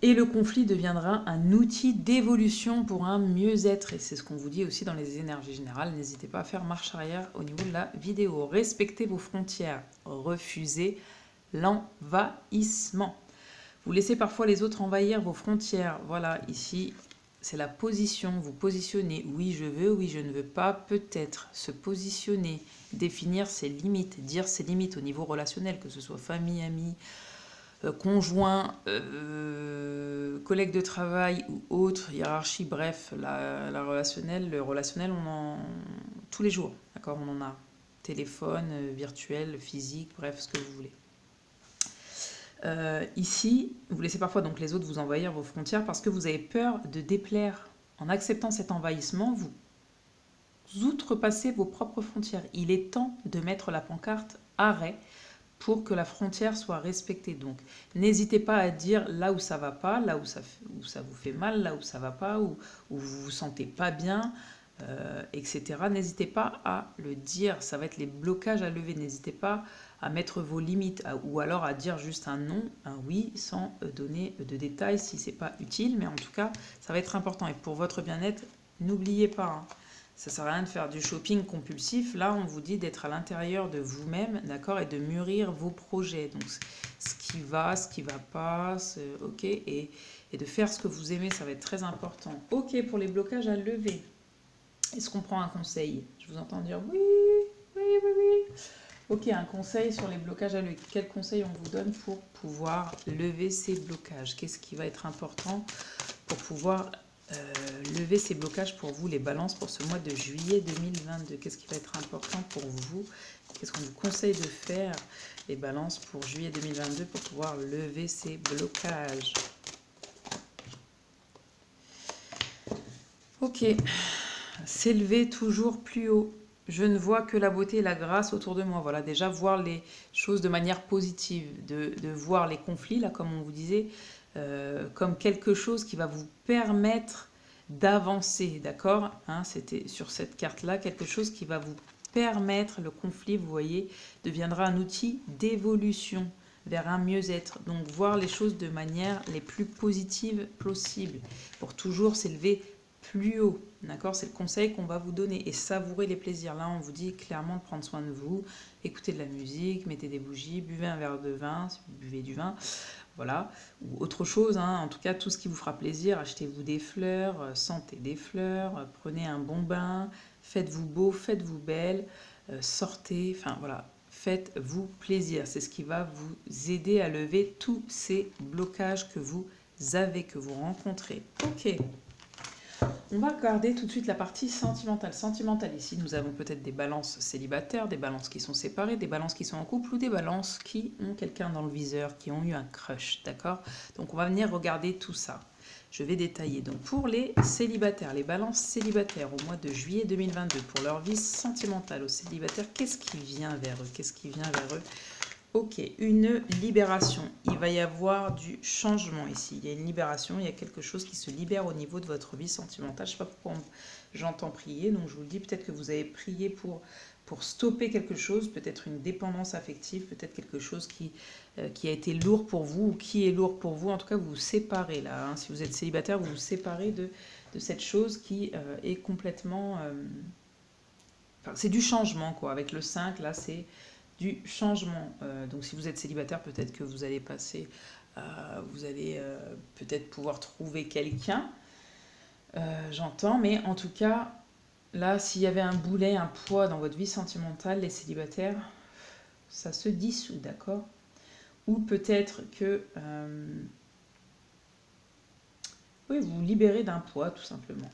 Et le conflit deviendra un outil d'évolution pour un mieux-être. Et c'est ce qu'on vous dit aussi dans les énergies générales. N'hésitez pas à faire marche arrière au niveau de la vidéo. Respectez vos frontières. Refusez l'envahissement. Vous laissez parfois les autres envahir vos frontières. Voilà, ici, c'est la position. Vous positionnez. Oui, je veux, oui, je ne veux pas. Peut-être se positionner, définir ses limites, dire ses limites au niveau relationnel, que ce soit famille, amis, conjoint, collègue de travail ou autre, hiérarchie, bref, le relationnel, on en tous les jours, d'accord, on en a. Téléphone, virtuel, physique, bref, ce que vous voulez. Ici, vous laissez parfois donc les autres vous envahir vos frontières parce que vous avez peur de déplaire. En acceptant cet envahissement, vous outrepassez vos propres frontières. Il est temps de mettre la pancarte arrêt pour que la frontière soit respectée. Donc, n'hésitez pas à dire là où ça va pas, là où ça vous fait mal, là où ça va pas, où vous vous sentez pas bien, etc. N'hésitez pas à le dire. Ça va être les blocages à lever. N'hésitez pas à mettre vos limites ou alors à dire juste un non, un oui, sans donner de détails si c'est pas utile. Mais en tout cas, ça va être important. Et pour votre bien-être, n'oubliez pas, hein, ça ne sert à rien de faire du shopping compulsif. Là, on vous dit d'être à l'intérieur de vous-même, d'accord, et de mûrir vos projets. Donc, ce qui va pas, ok, et de faire ce que vous aimez, ça va être très important. Ok, pour les blocages à lever. Est-ce qu'on prend un conseil? Je vous entends dire oui, oui, oui, oui. Ok, un conseil sur les blocages à lever. Quel conseil on vous donne pour pouvoir lever ces blocages? Qu'est-ce qui va être important pour pouvoir lever ces blocages pour vous, les balances, pour ce mois de juillet 2022? Qu'est-ce qui va être important pour vous? Qu'est-ce qu'on vous conseille de faire, les balances, pour juillet 2022 pour pouvoir lever ces blocages? Ok, s'élever toujours plus haut. Je ne vois que la beauté et la grâce autour de moi. Voilà, déjà voir les choses de manière positive, de voir les conflits, là, comme on vous disait, comme quelque chose qui va vous permettre d'avancer, d'accord, hein, c'était sur cette carte-là, quelque chose qui va vous permettre, le conflit, vous voyez, deviendra un outil d'évolution vers un mieux-être. Donc, voir les choses de manière les plus positives possible, pour toujours s'élever plus haut, d'accord? C'est le conseil qu'on va vous donner, et savourer les plaisirs. Là, on vous dit clairement de prendre soin de vous, écoutez de la musique, mettez des bougies, buvez un verre de vin, si vous buvez du vin, voilà, ou autre chose, hein. En tout cas, tout ce qui vous fera plaisir. Achetez-vous des fleurs, sentez des fleurs, prenez un bon bain, faites-vous beau, faites-vous belle, sortez, enfin voilà, faites-vous plaisir. C'est ce qui va vous aider à lever tous ces blocages que vous avez, que vous rencontrez. Ok. On va regarder tout de suite la partie sentimentale. Sentimentale, ici, nous avons peut-être des balances célibataires, des balances qui sont séparées, des balances qui sont en couple ou des balances qui ont quelqu'un dans le viseur, qui ont eu un crush, d'accord? Donc, on va venir regarder tout ça. Je vais détailler. Donc, pour les célibataires, les balances célibataires au mois de juillet 2022, pour leur vie sentimentale aux célibataires, qu'est-ce qui vient vers eux? Qu'est-ce qui vient vers eux? Ok, une libération. Il va y avoir du changement ici. Il y a une libération, il y a quelque chose qui se libère au niveau de votre vie sentimentale. Je ne sais pas pourquoi j'entends prier, donc je vous le dis, peut-être que vous avez prié pour stopper quelque chose, peut-être une dépendance affective, peut-être quelque chose qui a été lourd pour vous, ou qui est lourd pour vous. En tout cas, vous vous séparez là, hein. Si vous êtes célibataire, vous vous séparez de cette chose qui est complètement... Enfin, c'est du changement, quoi. Avec le 5, là, c'est du changement. Donc si vous êtes célibataire, peut-être que vous allez passer, vous allez peut-être pouvoir trouver quelqu'un, j'entends, mais en tout cas, là, s'il y avait un boulet, un poids dans votre vie sentimentale, les célibataires, ça se dissout, d'accord? Ou peut-être que oui, vous vous libérez d'un poids, tout simplement.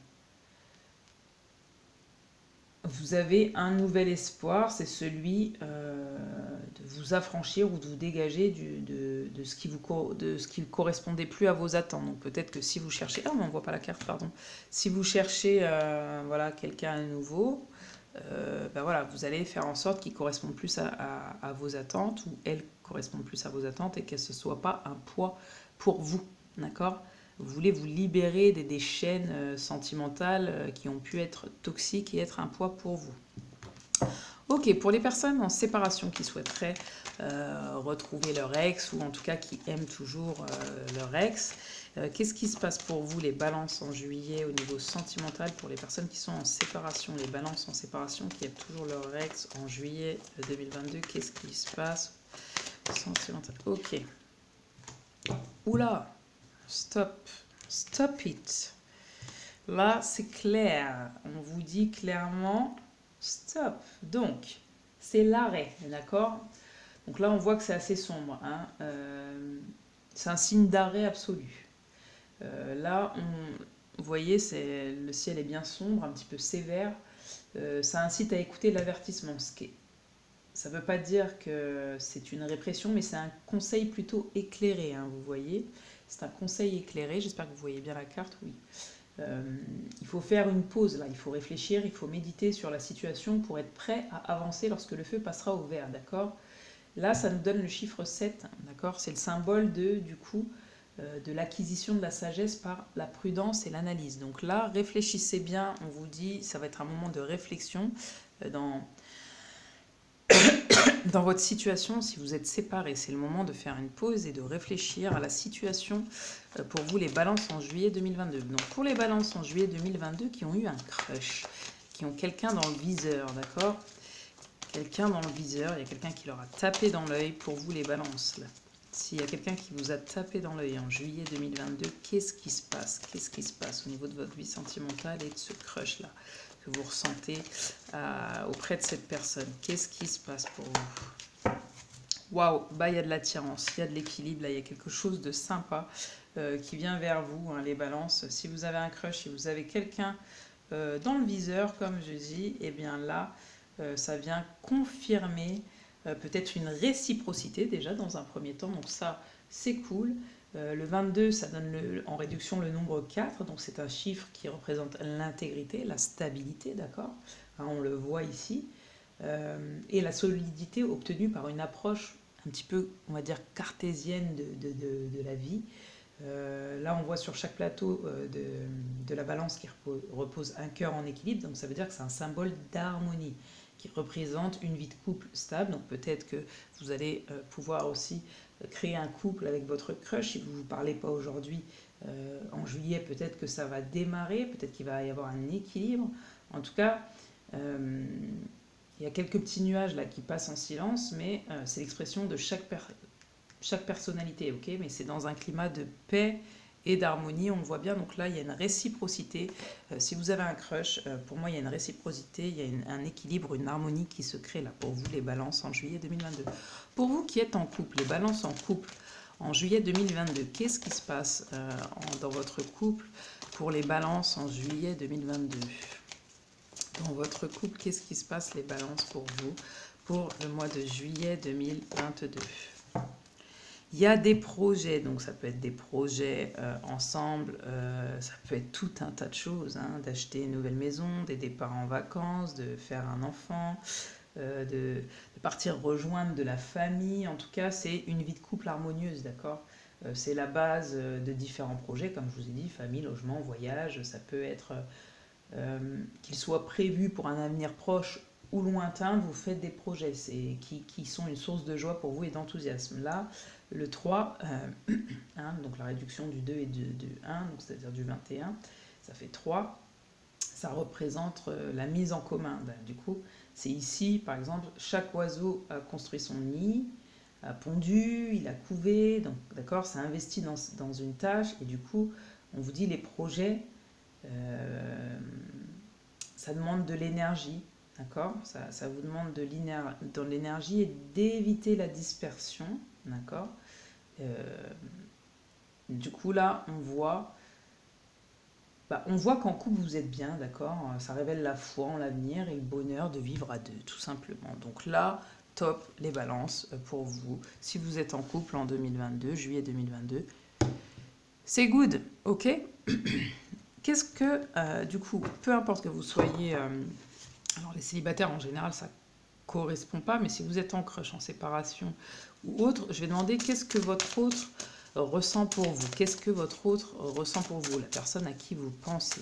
Vous avez un nouvel espoir, c'est celui de vous affranchir ou de vous dégager de ce qui de ce qui ne correspondait plus à vos attentes. Donc peut-être que si vous cherchez... Ah, mais on ne voit pas la carte, pardon. Si vous cherchez voilà, quelqu'un à nouveau, ben voilà, vous allez faire en sorte qu'il corresponde plus à vos attentes ou elle corresponde plus à vos attentes et que ce ne soit pas un poids pour vous. D'accord? Vous voulez vous libérer des chaînes sentimentales qui ont pu être toxiques et être un poids pour vous. Ok, pour les personnes en séparation qui souhaiteraient retrouver leur ex ou en tout cas qui aiment toujours leur ex, qu'est-ce qui se passe pour vous, les balances en juillet au niveau sentimental pour les personnes qui sont en séparation, les balances en séparation qui aiment toujours leur ex en juillet 2022, qu'est-ce qui se passe sentimental? Ok. Oula, stop, stop it. Là, c'est clair. On vous dit clairement stop. Donc, c'est l'arrêt, d'accord? Donc là, on voit que c'est assez sombre. Hein. C'est un signe d'arrêt absolu. Là, vous voyez, le ciel est bien sombre, un petit peu sévère. Ça incite à écouter l'avertissement. Ça ne veut pas dire que c'est une répression, mais c'est un conseil plutôt éclairé, hein, vous voyez. C'est un conseil éclairé. J'espère que vous voyez bien la carte, oui. Il faut faire une pause là, il faut réfléchir, il faut méditer sur la situation pour être prêt à avancer lorsque le feu passera au vert, d'accord? Là, ça nous donne le chiffre 7, d'accord? C'est le symbole du coup, de l'acquisition de la sagesse par la prudence et l'analyse. Donc là, réfléchissez bien, on vous dit, ça va être un moment de réflexion dans votre situation. Si vous êtes séparés, c'est le moment de faire une pause et de réfléchir à la situation pour vous, les balances en juillet 2022. Donc pour les balances en juillet 2022 qui ont eu un crush, qui ont quelqu'un dans le viseur, d'accord? Quelqu'un dans le viseur, il y a quelqu'un qui leur a tapé dans l'œil. Pour vous, les balances, là. S'il y a quelqu'un qui vous a tapé dans l'œil en juillet 2022, qu'est-ce qui se passe? Qu'est-ce qui se passe au niveau de votre vie sentimentale et de ce crush-là que vous ressentez auprès de cette personne? Qu'est-ce qui se passe pour vous? Waouh, bah il y a de l'attirance, il y a de l'équilibre, là il y a quelque chose de sympa qui vient vers vous, hein, les balances. Si vous avez un crush, si vous avez quelqu'un dans le viseur, comme je dis, et bien là, ça vient confirmer peut-être une réciprocité déjà dans un premier temps, donc ça c'est cool. Le 22, ça donne en réduction le nombre 4, donc c'est un chiffre qui représente l'intégrité, la stabilité, d'accord, hein, on le voit ici, et la solidité obtenue par une approche un petit peu, on va dire, cartésienne de la vie. Là, on voit sur chaque plateau de la balance qui repose un cœur en équilibre, donc ça veut dire que c'est un symbole d'harmonie qui représente une vie de couple stable. Donc peut-être que vous allez pouvoir aussi créer un couple avec votre crush. Si vous ne vous parlez pas aujourd'hui, en juillet, peut-être que ça va démarrer, peut-être qu'il va y avoir un équilibre. En tout cas, il y a quelques petits nuages là qui passent en silence, mais c'est l'expression de chaque personnalité, ok, mais c'est dans un climat de paix et d'harmonie, on le voit bien. Donc là, il y a une réciprocité. Si vous avez un crush, pour moi, il y a une réciprocité, il y a un équilibre, une harmonie qui se crée là pour vous, les balances en juillet 2022. Pour vous qui êtes en couple, les balances en couple en juillet 2022, qu'est-ce qui se passe dans votre couple pour les balances en juillet 2022? Dans votre couple, qu'est-ce qui se passe, les balances, pour vous, pour le mois de juillet 2022? Il y a des projets, donc ça peut être des projets ensemble, ça peut être tout un tas de choses, hein, d'acheter une nouvelle maison, des départs en vacances, de faire un enfant, de partir rejoindre de la famille. En tout cas, c'est une vie de couple harmonieuse, d'accord? C'est la base de différents projets, comme je vous ai dit, famille, logement, voyage. Ça peut être qu'ils soient prévus pour un avenir proche ou lointain, vous faites des projets qui sont une source de joie pour vous et d'enthousiasme. Là, le 3, hein, donc la réduction du 2 et du 1, c'est-à-dire du 21, ça fait 3. Ça représente la mise en commun. Du coup, c'est ici, par exemple, chaque oiseau a construit son nid, a pondu, il a couvé, donc d'accord, ça investit dans une tâche, et du coup, on vous dit les projets, ça demande de l'énergie, d'accord, ça vous demande de l'énergie et d'éviter la dispersion, d'accord. Du coup, là, on voit qu'en couple vous êtes bien, d'accord. Ça révèle la foi en l'avenir et le bonheur de vivre à deux, tout simplement. Donc là, top les balances pour vous. Si vous êtes en couple en 2022, juillet 2022, c'est good, ok? Qu'est-ce que, du coup, peu importe que vous soyez... alors les célibataires en général, ça correspond pas, mais si vous êtes en crush, en séparation ou autre, je vais demander qu'est-ce que votre autre ressent pour vous. Qu'est-ce que votre autre ressent pour vous, la personne à qui vous pensez.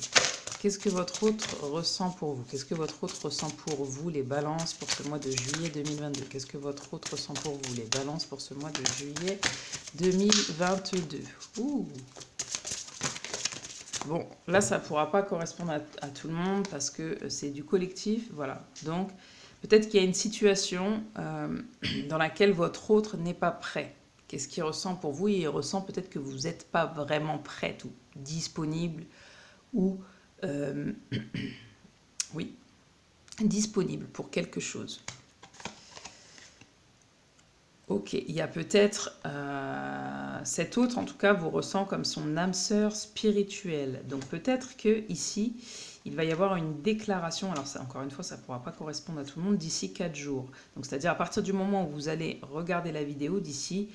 Qu'est-ce que votre autre ressent pour vous? Qu'est-ce que votre autre ressent pour vous, les balances pour ce mois de juillet 2022? Qu'est-ce que votre autre ressent pour vous, les balances pour ce mois de juillet 2022? Ouh. Bon, là, ça ne pourra pas correspondre à tout le monde parce que c'est du collectif, voilà. Donc, peut-être qu'il y a une situation dans laquelle votre autre n'est pas prêt. Qu'est-ce qu'il ressent pour vous? Il ressent peut-être que vous n'êtes pas vraiment prête ou disponible ou... oui, disponible pour quelque chose. Ok, il y a peut-être cet autre, en tout cas, vous ressent comme son âme sœur spirituelle. Donc peut-être que ici, il va y avoir une déclaration. Alors ça, encore une fois, ça ne pourra pas correspondre à tout le monde d'ici 4 jours. Donc c'est-à-dire à partir du moment où vous allez regarder la vidéo d'ici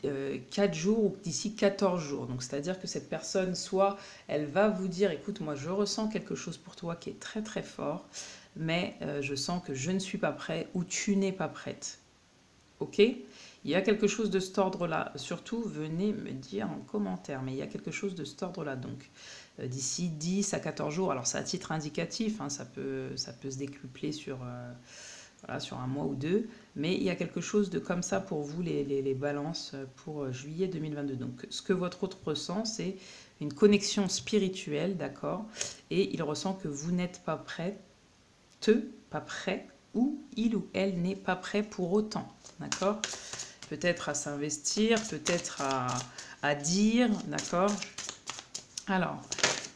4 jours ou d'ici 14 jours. Donc c'est-à-dire que cette personne, soit elle va vous dire, écoute, moi je ressens quelque chose pour toi qui est très très fort, mais je sens que je ne suis pas prêt ou tu n'es pas prête. Ok? Il y a quelque chose de cet ordre-là. Surtout, venez me dire en commentaire. Mais il y a quelque chose de cet ordre-là. Donc, d'ici 10 à 14 jours. Alors, c'est à titre indicatif. Hein, ça peut se décupler sur, voilà, sur un mois ou deux. Mais il y a quelque chose de comme ça pour vous, les balances pour juillet 2022. Donc, ce que votre autre ressent, c'est une connexion spirituelle, d'accord? Et il ressent que vous n'êtes pas prête, pas prêt, ou il ou elle n'est pas prêt pour autant. D'accord? Peut-être à s'investir, peut-être à dire, d'accord? Alors,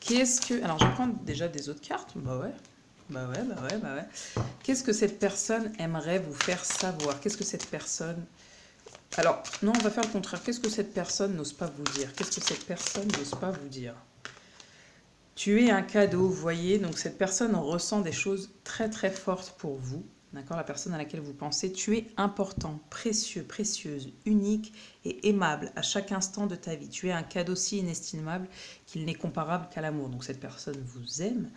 qu'est-ce que... Alors, je vais prendre déjà des autres cartes. Bah ouais. Qu'est-ce que cette personne aimerait vous faire savoir? Qu'est-ce que cette personne... Alors, non, on va faire le contraire. Qu'est-ce que cette personne n'ose pas vous dire? Qu'est-ce que cette personne n'ose pas vous dire? Tu es un cadeau, vous voyez? Donc, cette personne ressent des choses très, très fortes pour vous. D'accord, la personne à laquelle vous pensez, tu es important, précieux, précieuse, unique et aimable à chaque instant de ta vie. Tu es un cadeau si inestimable qu'il n'est comparable qu'à l'amour. Donc cette personne vous aime,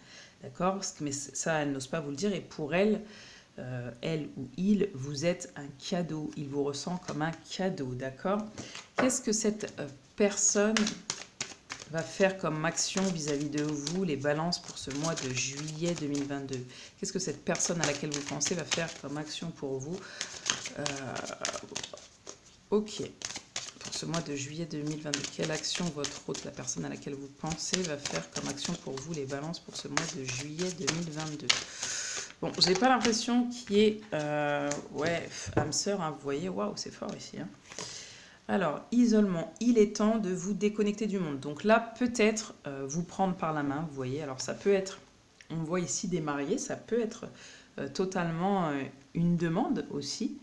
d'accord, mais ça, elle n'ose pas vous le dire. Et pour elle, elle ou il, vous êtes un cadeau. Il vous ressent comme un cadeau, d'accord? Qu'est-ce que cette personne va faire comme action vis-à-vis de vous, les balances pour ce mois de juillet 2022? Qu'est-ce que cette personne à laquelle vous pensez va faire comme action pour vous? Ok, pour ce mois de juillet 2022, quelle action votre autre, la personne à laquelle vous pensez, va faire comme action pour vous, les balances pour ce mois de juillet 2022? Bon, j'ai pas l'impression qu'il y ait... ouais, âme sœur, hein, vous voyez, waouh, c'est fort ici, hein. Alors, isolement, il est temps de vous déconnecter du monde. Donc là, peut-être vous prendre par la main, vous voyez. Alors ça peut être, on voit ici des mariés, ça peut être totalement une demande aussi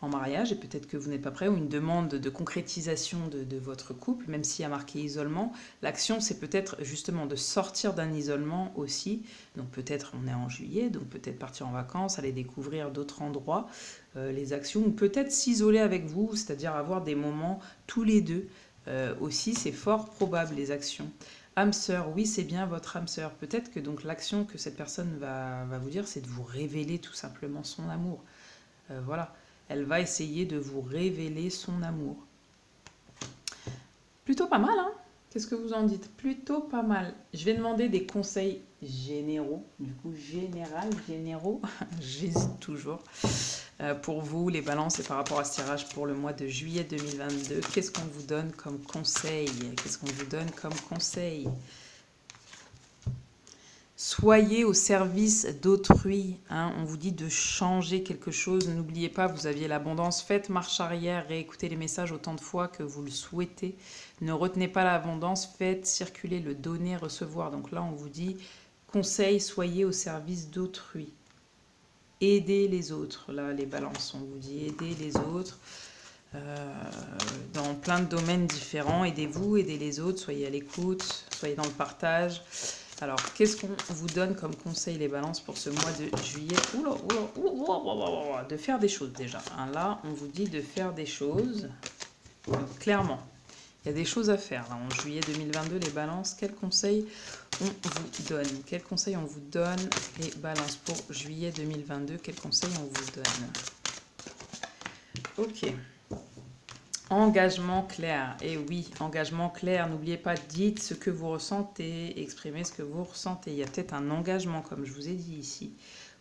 en mariage, et peut-être que vous n'êtes pas prêt, ou une demande de concrétisation de votre couple, même s'il y a marqué isolement. L'action, c'est peut-être justement de sortir d'un isolement aussi. Donc peut-être on est en juillet, donc peut-être partir en vacances, aller découvrir d'autres endroits, les actions, ou peut-être s'isoler avec vous, c'est-à-dire avoir des moments tous les deux. Aussi, c'est fort probable, les actions. Âme sœur, oui, c'est bien votre âme sœur. Peut-être que donc l'action que cette personne va vous dire, c'est de vous révéler tout simplement son amour. Voilà. Elle va essayer de vous révéler son amour. Plutôt pas mal, hein? Qu'est-ce que vous en dites? Plutôt pas mal. Je vais demander des conseils généraux. Du coup, généraux, j'hésite toujours. Pour vous, les balances, et par rapport à ce tirage pour le mois de juillet 2022, qu'est-ce qu'on vous donne comme conseil? Qu'est-ce qu'on vous donne comme conseil? Soyez au service d'autrui, hein. On vous dit de changer quelque chose. N'oubliez pas, vous aviez l'abondance. Faites marche arrière, réécoutez les messages autant de fois que vous le souhaitez. Ne retenez pas l'abondance, faites circuler le donner, recevoir. Donc là, on vous dit, conseil, soyez au service d'autrui. Aidez les autres. Là, les balances, on vous dit aidez les autres. Dans plein de domaines différents. Aidez-vous, aidez les autres, soyez à l'écoute, soyez dans le partage. Alors, qu'est-ce qu'on vous donne comme conseil, les balances, pour ce mois de juillet? Oula, oula, oula, oula, oula, de faire des choses déjà. Hein, là, on vous dit de faire des choses. Donc, clairement, il y a des choses à faire. Là, en juillet 2022, les balances, quels conseils on vous donne? Quels conseils on vous donne, les balances, pour juillet 2022? Quels conseils on vous donne? Ok. Engagement clair. Et oui, engagement clair. N'oubliez pas, dites ce que vous ressentez, exprimez ce que vous ressentez. Il y a peut-être un engagement, comme je vous ai dit ici.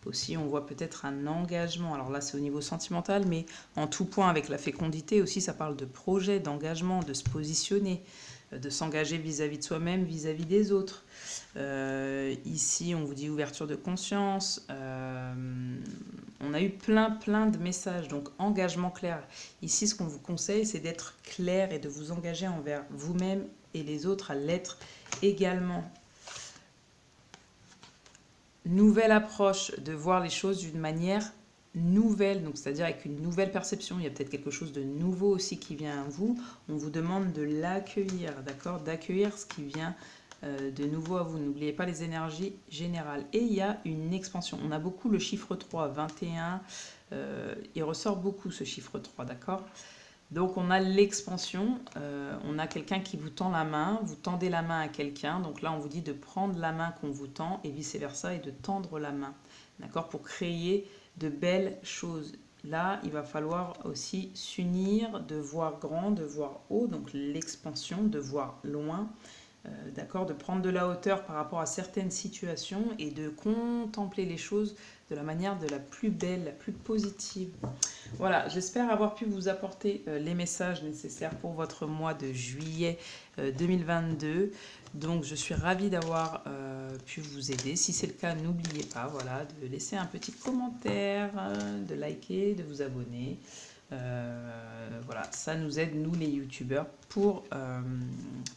Aussi, on voit peut-être un engagement. Alors là, c'est au niveau sentimental, mais en tout point, avec la fécondité aussi, ça parle de projet, d'engagement, de se positionner, de s'engager vis-à-vis de soi-même, vis-à-vis des autres. Ici, on vous dit ouverture de conscience. On a eu plein de messages, donc engagement clair. Ici, ce qu'on vous conseille, c'est d'être clair et de vous engager envers vous-même et les autres à l'être également. Nouvelle approche, de voir les choses d'une manière nouvelle, donc c'est-à-dire avec une nouvelle perception. Il y a peut-être quelque chose de nouveau aussi qui vient à vous. On vous demande de l'accueillir, d'accord? D'accueillir ce qui vient de nouveau à vous. N'oubliez pas les énergies générales. Et il y a une expansion. On a beaucoup le chiffre 3, 21. Il ressort beaucoup ce chiffre 3, d'accord? Donc on a l'expansion, on a quelqu'un qui vous tend la main, vous tendez la main à quelqu'un, donc là on vous dit de prendre la main qu'on vous tend et vice versa et de tendre la main, d'accord, pour créer de belles choses. Là il va falloir aussi s'unir, de voir grand, de voir haut, donc l'expansion, de voir loin, d'accord, de prendre de la hauteur par rapport à certaines situations et de contempler les choses de la manière de la plus belle, la plus positive. Voilà, j'espère avoir pu vous apporter les messages nécessaires pour votre mois de juillet 2022. Donc je suis ravie d'avoir pu vous aider. Si c'est le cas, n'oubliez pas, voilà, de laisser un petit commentaire, de liker, de vous abonner. Voilà, ça nous aide, nous les youtubeurs, pour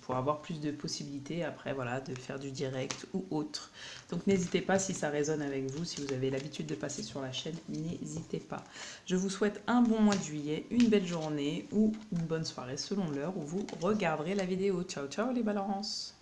avoir plus de possibilités après, voilà, de faire du direct ou autre. Donc n'hésitez pas, si ça résonne avec vous, si vous avez l'habitude de passer sur la chaîne, n'hésitez pas. Je vous souhaite un bon mois de juillet, une belle journée ou une bonne soirée selon l'heure où vous regarderez la vidéo. Ciao ciao les balances!